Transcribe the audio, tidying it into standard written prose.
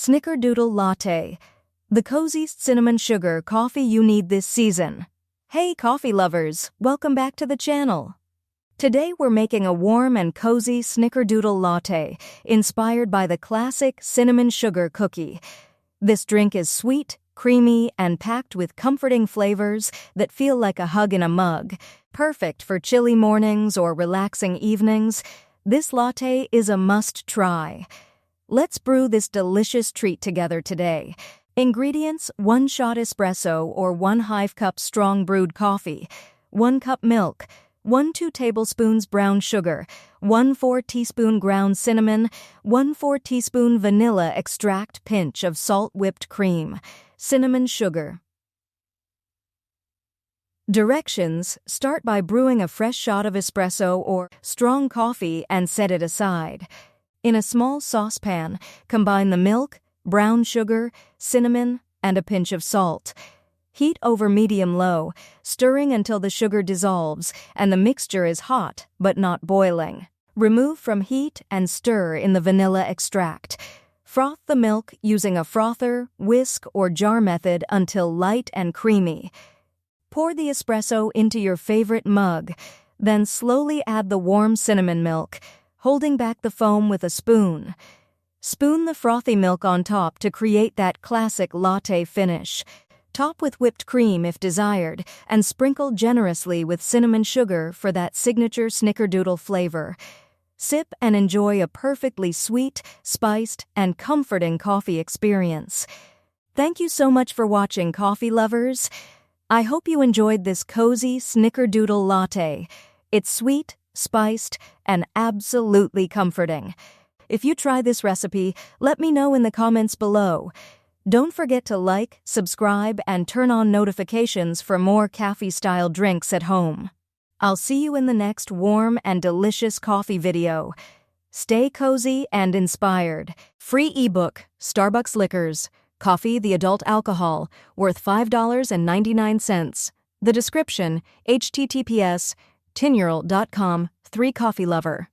Snickerdoodle Latte, the coziest cinnamon sugar coffee you need this season. Hey coffee lovers, welcome back to the channel. Today we're making a warm and cozy Snickerdoodle Latte inspired by the classic cinnamon sugar cookie. This drink is sweet, creamy, and packed with comforting flavors that feel like a hug in a mug. Perfect for chilly mornings or relaxing evenings, this latte is a must-try. Let's brew this delicious treat together today. Ingredients: 1 shot espresso or 1 half cup strong brewed coffee, 1 cup milk, 2 tablespoons brown sugar, 4 teaspoon ground cinnamon, 4 teaspoon vanilla extract, pinch of salt, whipped cream, cinnamon sugar. Directions: start by brewing a fresh shot of espresso or strong coffee and set it aside. In a small saucepan, combine the milk, brown sugar, cinnamon, and a pinch of salt. Heat over medium-low, stirring until the sugar dissolves and the mixture is hot but not boiling. Remove from heat and stir in the vanilla extract. Froth the milk using a frother, whisk, or jar method until light and creamy. Pour the espresso into your favorite mug, then slowly add the warm cinnamon milk, holding back the foam with a spoon. Spoon the frothy milk on top to create that classic latte finish. Top with whipped cream if desired, and sprinkle generously with cinnamon sugar for that signature Snickerdoodle flavor. Sip and enjoy a perfectly sweet, spiced, and comforting coffee experience. Thank you so much for watching, coffee lovers. I hope you enjoyed this cozy Snickerdoodle latte. It's sweet, spiced, and absolutely comforting. If you try this recipe, let me know in the comments below. Don't forget to like, subscribe, and turn on notifications for more café-style drinks at home. I'll see you in the next warm and delicious coffee video. Stay cozy and inspired. Free ebook, Starbucks Liquors, Coffee the Adult Alcohol, worth $5.99. The description, https://tinyurl.com/3coffeelover.